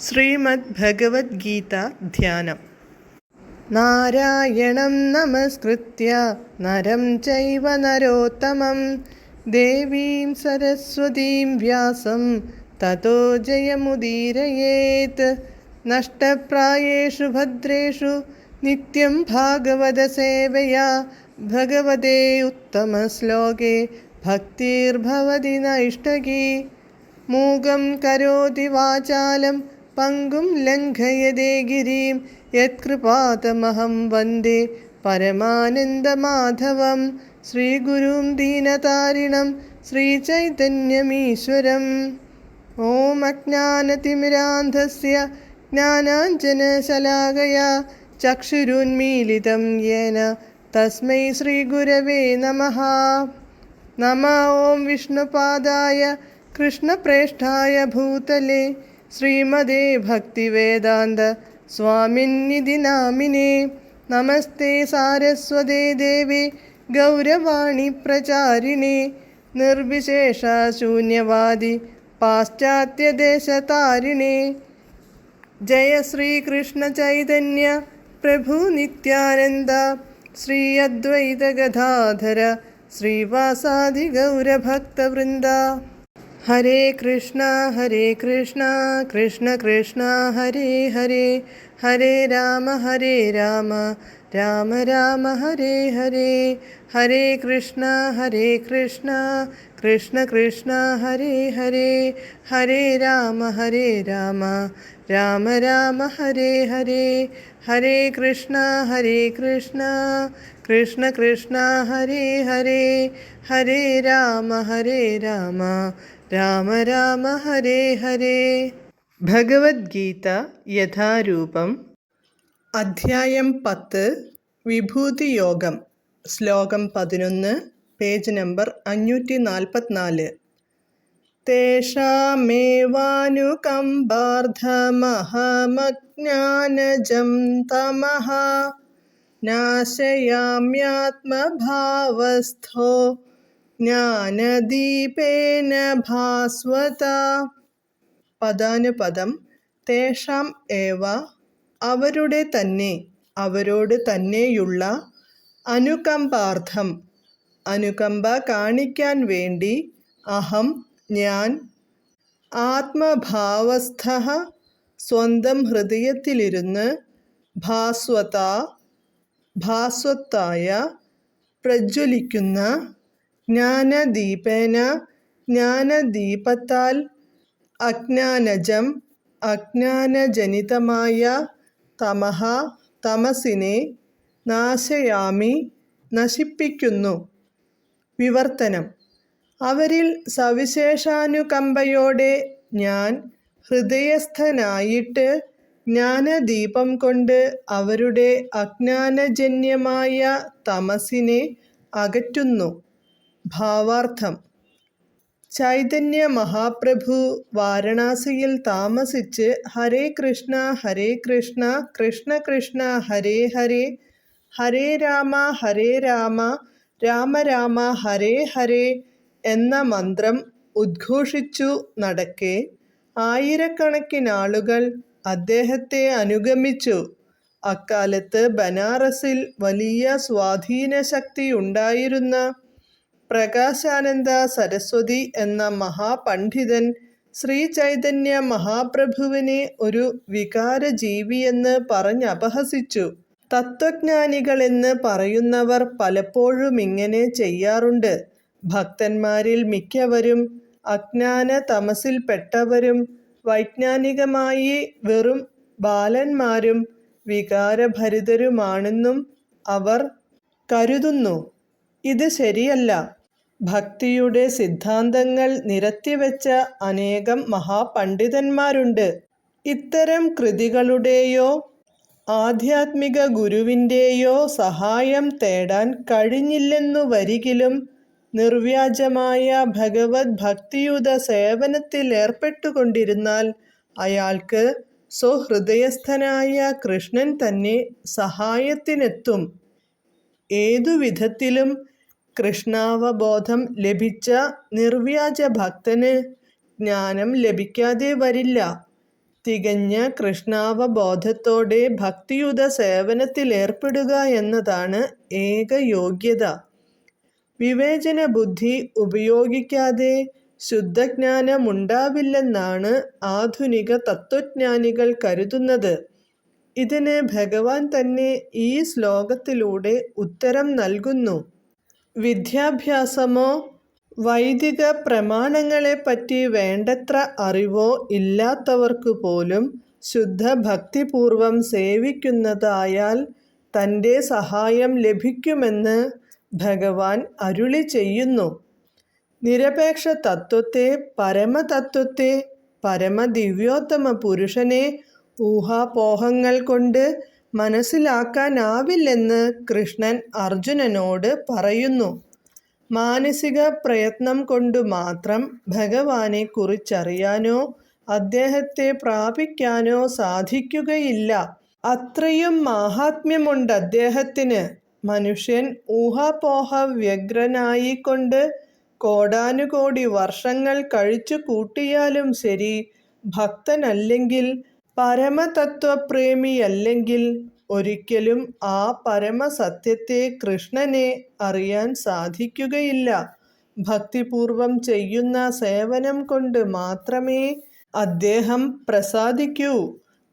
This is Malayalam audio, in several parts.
ശ്രീമദ് ഭഗവത്ഗീത ധ്യാനം. നാരായണം നമസ്കൃത്യ നരം ചൈവ നരോത്തമം ദേവീം സരസ്വതീം വ്യാസം തതോ ജയമുദീരയേത്. നഷ്ടപ്രായേഷു ഭദ്രേഷു നിത്യം ഭാഗവത സേവയാ ഭഗവതേ ഉത്തമശ്ലോകേ ഭക്തിർഭവതി നൈഷ്ടകീ. മൂകം കരോതി വാചാലം പങ്കും ലംഘയതേ ഗിരിം യത്കൃപാതമഹം വന്ദേ പരമാനന്ദമാധവം. ശ്രീഗുരും ദീനതാരിണം ശ്രീചൈതന്യമീശ്വരം. ഓം അജ്ഞാനതിമിരാന്ധസ്യ ജ്ഞാനാഞ്ജനശലാകയാ ചക്ഷുരുന്മീലിതം യേന തസ്മൈ ശ്രീഗുരവേ നമഃ. നമഃ ഓം വിഷ്ണുപാദായ കൃഷ്ണപ്രേഷ്ഠായ ഭൂതലേ ശ്രീമദേ ഭക്തിവേദാന്ത സ്വാമിന്നിധി നാമിനേ. നമസ്തേ സാരസ്വതേ ദേവേ ഗൗരവാണി പ്രചാരിണേ നിർവിശേഷ ശൂന്യവാദി പാശ്ചാത്യദേശതാരിണേ. ജയ ശ്രീകൃഷ്ണ ചൈതന്യ പ്രഭു നിത്യാനന്ദ ശ്രീ അദ്വൈത ഗദാധര ശ്രീവാസാദി ഗൗരഭക്തവൃന്ദ. ഹരേ കൃഷ്ണ കൃഷ്ണ കൃഷ്ണ ഹരേ ഹരേ, ഹരേ രാമ രാമ രാമ ഹരേ ഹരേ. ഹരേ കൃഷ്ണ കൃഷ്ണ കൃഷ്ണ ഹരേ ഹരേ, ഹരേ രാമ രാമ രാമ ഹരേ ഹരേ. ഹരേ കൃഷ്ണ കൃഷ്ണ ഹരേ ഹരേ, ഹരേ രാമ രാമ രാമ ഹരേ ഹരേ. ഭഗവത്ഗീത യഥാരൂപം. അധ്യായം 10 വിഭൂതിയോഗം. ശ്ലോകം 11, പേജ് നമ്പർ 544. തേഷാമേവാനുകമ്പാർദ്ധമഹമജ്ഞാനജം തമഃ നാശയാമ്യാത്മഭാവസ്ഥോ ജ്ഞാനദീപേന ഭാസ്വത. പദാനുപദം. തേഷാം ഏവ അവരുടെ തന്നെ, അവരോട് തന്നെയുള്ള, അനുകമ്പാർത്ഥം അനുകമ്പ കാണിക്കാൻ വേണ്ടി, അഹം ഞാൻ, ആത്മഭാവസ്ഥഃ സ്വന്തം ഹൃദയത്തിലിരുന്ന്, ഭാസ്വത ഭാസ്വത്തായ പ്രജ്വലിക്കുന്ന, ജ്ഞാനദീപേന ജ്ഞാനദീപത്താൽ, അജ്ഞാനജം അജ്ഞാനജനിതമായ, തമഃ തമസിനെ, നാശയാമി നശിപ്പിക്കുന്നു. വിവർത്തനം. അവരിൽ സവിശേഷാനുകമ്പയോടെ ഞാൻ ഹൃദയസ്ഥനായിട്ട് ജ്ഞാനദീപം കൊണ്ട് അവരുടെ അജ്ഞാനജന്യമായ തമസിനെ അകറ്റുന്നു. ഭാവാർത്ഥം. ചൈതന്യ മഹാപ്രഭു വാരണാസിയിൽ താമസിച്ച് ഹരേ കൃഷ്ണ കൃഷ്ണ കൃഷ്ണ ഹരേ ഹരേ, ഹരേ രാമ രാമ രാമ ഹരേ ഹരേ എന്ന മന്ത്രം ഉദ്ഘോഷിച്ചു നടക്കെ ആയിരക്കണക്കിനാളുകൾ അദ്ദേഹത്തെ അനുഗമിച്ചു. അക്കാലത്ത് ബനാറസിൽ വലിയ സ്വാധീനശക്തിയുണ്ടായിരുന്ന പ്രകാശാനന്ദ സരസ്വതി എന്ന മഹാപണ്ഡിതൻ ശ്രീ ചൈതന്യ മഹാപ്രഭുവിനെ ഒരു വികാരജീവിയെന്ന് പറഞ്ഞപഹസിച്ചു. തത്വജ്ഞാനികളെന്ന് പറയുന്നവർ പലപ്പോഴും ഇങ്ങനെ ചെയ്യാറുണ്ട്. ഭക്തന്മാരിൽ മിക്കവരും അജ്ഞാന തമസിൽപ്പെട്ടവരും വൈജ്ഞാനികമായി വെറും ബാലന്മാരും വികാരഭരിതരുമാണെന്നും അവർ കരുതുന്നു. ഇത് ശരിയല്ല. ഭക്തിയുടെ സിദ്ധാന്തങ്ങൾ നിരത്തിവെച്ച അനേകം മഹാപണ്ഡിതന്മാരുണ്ട്. ഇത്തരം കൃതികളുടെയോ ആധ്യാത്മിക ഗുരുവിൻ്റെയോ സഹായം തേടാൻ കഴിഞ്ഞില്ലെന്നു വരികിലും നിർവ്യാജമായ ഭഗവത് ഭക്തിയുത സേവനത്തിൽ ഏർപ്പെട്ടുകൊണ്ടിരുന്നാൽ അയാൾക്ക് സ്വഹൃദയസ്ഥനായ കൃഷ്ണൻ തന്നെ സഹായത്തിനെത്തും. ഏതു വിധത്തിലും കൃഷ്ണാവബോധം ലഭിച്ച നിർവ്യാജ ഭക്തന് ജ്ഞാനം ലഭിക്കാതെ വരില്ല. തികഞ്ഞ കൃഷ്ണാവബോധത്തോടെ ഭക്തിയുത സേവനത്തിലേർപ്പെടുക എന്നതാണ് ഏക യോഗ്യത. വിവേചന ബുദ്ധി ഉപയോഗിക്കാതെ ശുദ്ധജ്ഞാനമുണ്ടാവില്ലെന്നാണ് ആധുനിക തത്വജ്ഞാനികൾ കരുതുന്നത്. ഇതിന് ഭഗവാൻ തന്നെ ഈ ശ്ലോകത്തിലൂടെ ഉത്തരം നൽകുന്നു. വിദ്യാഭ്യാസമോ വൈദിക പ്രമാണങ്ങളെപ്പറ്റി വേണ്ടത്ര അറിവോ ഇല്ലാത്തവർക്കു പോലും ശുദ്ധ ഭക്തിപൂർവം സേവിക്കുന്നതായാൽ തൻ്റെ സഹായം ലഭിക്കുമെന്ന് ഭഗവാൻ അരുളി ചെയ്യുന്നു. നിരപേക്ഷ തത്വത്തെ, പരമതത്വത്തെ, പരമദിവ്യോത്തമ പുരുഷനെ ഊഹാപോഹങ്ങൾ കൊണ്ട് മനസ്സിലാക്കാനാവില്ലെന്ന് കൃഷ്ണൻ അർജുനനോട് പറയുന്നു. മാനസിക പ്രയത്നം കൊണ്ടു മാത്രം ഭഗവാനെ കുറിച്ചറിയാനോ അദ്ദേഹത്തെ പ്രാപിക്കാനോ സാധിക്കുകയില്ല. അത്രയും മാഹാത്മ്യമുണ്ട് അദ്ദേഹത്തിന്. മനുഷ്യൻ ഊഹാപോഹ വ്യഗ്രനായിക്കൊണ്ട് കോടാനുകോടി വർഷങ്ങൾ കഴിച്ചു കൂട്ടിയാലും ശരി, ഭക്തനല്ലെങ്കിൽ, പരമതത്വപ്രേമിയല്ലെങ്കിൽ ഒരിക്കലും ആ പരമസത്യത്തെ, കൃഷ്ണനെ അറിയാൻ സാധിക്കുകയില്ല. ഭക്തിപൂർവം ചെയ്യുന്ന സേവനം കൊണ്ട് മാത്രമേ അദ്ദേഹം പ്രസാദിക്കൂ.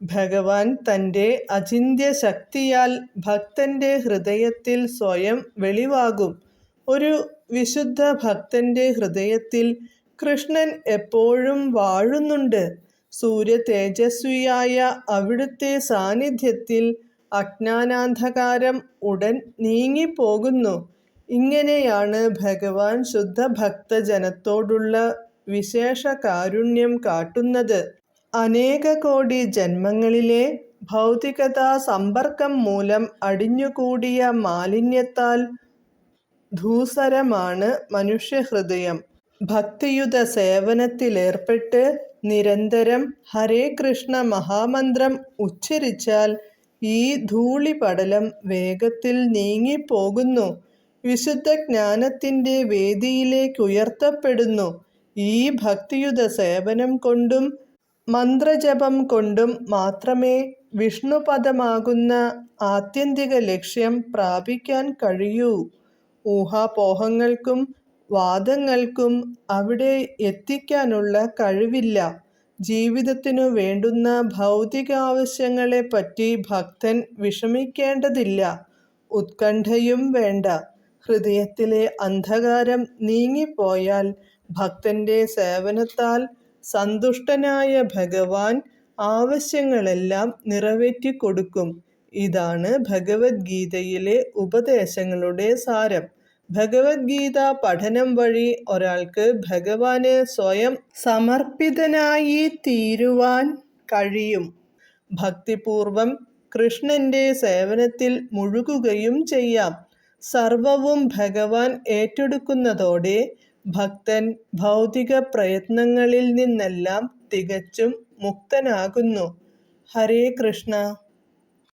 ഭഗവാൻ തൻ്റെ അചിന്ത്യ ശക്തിയാൽ ഭക്തന്റെ ഹൃദയത്തിൽ സ്വയം വെളിവാകും. ഒരു വിശുദ്ധ ഭക്തന്റെ ഹൃദയത്തിൽ കൃഷ്ണൻ എപ്പോഴും വാഴുന്നുണ്ട്. സൂര്യതേജസ്വിയായ അവിടുത്തെ സാന്നിധ്യത്തിൽ അജ്ഞാനാന്ധകാരം ഉടൻ നീങ്ങിപ്പോകുന്നു. ഇങ്ങനെയാണ് ഭഗവാൻ ശുദ്ധഭക്തജനത്തോടുള്ള വിശേഷ കാരുണ്യം കാട്ടുന്നത്. അനേക കോടി ജന്മങ്ങളിലെ ഭൗതികതാ സമ്പർക്കം മൂലം അടിഞ്ഞുകൂടിയ മാലിന്യത്താൽ ധൂസരമാണ് മനുഷ്യഹൃദയം. ഭക്തിയുത സേവനത്തിലേർപ്പെട്ട് നിരന്തരം ഹരേ കൃഷ്ണ മഹാമന്ത്രം ഉച്ചരിച്ചാൽ ഈ ധൂളിപടലം വേഗത്തിൽ നീങ്ങിപ്പോകുന്നു. വിശുദ്ധ ജ്ഞാനത്തിൻ്റെ വേദിയിലേക്കുയർത്തപ്പെടുന്നു. ഈ ഭക്തിയുത സേവനം കൊണ്ടും മന്ത്രജപം കൊണ്ടും മാത്രമേ വിഷ്ണുപദമാകുന്ന ആത്യന്തിക ലക്ഷ്യം പ്രാപിക്കാൻ കഴിയൂ. ഊഹാപോഹങ്ങൾക്കും വാദങ്ങൾക്കും അവിടെ എത്തിക്കാനുള്ള കഴിവില്ല. ജീവിതത്തിനു വേണ്ടുന്ന ഭൗതികാവശ്യങ്ങളെപ്പറ്റി ഭക്തൻ വിഷമിക്കേണ്ടതില്ല. ഉത്കണ്ഠയും വേണ്ട. ഹൃദയത്തിലെ അന്ധകാരം നീങ്ങിപ്പോയാൽ ഭക്തന്റെ സേവനത്താൽ സന്തുഷ്ടനായ ഭഗവാൻ ആവശ്യങ്ങളെല്ലാം നിറവേറ്റിക്കൊടുക്കും. ഇതാണ് ഭഗവത്ഗീതയിലെ ഉപദേശങ്ങളുടെ സാരം. ഭഗവത്ഗീത പഠനം വഴി ഒരാൾക്ക് ഭഗവാന് സ്വയം സമർപ്പിതനായി തീരുവാൻ കഴിയും. ഭക്തിപൂർവം കൃഷ്ണന്റെ സേവനത്തിൽ മുഴുകുകയും ചെയ്യാം. സർവവും ഭഗവാൻ ഏറ്റെടുക്കുന്നതോടെ ഭക്തൻ ഭൗതിക പ്രയത്നങ്ങളിൽ നിന്നെല്ലാം തികച്ചും മുക്തനാകുന്നു. ഹരേ കൃഷ്ണ.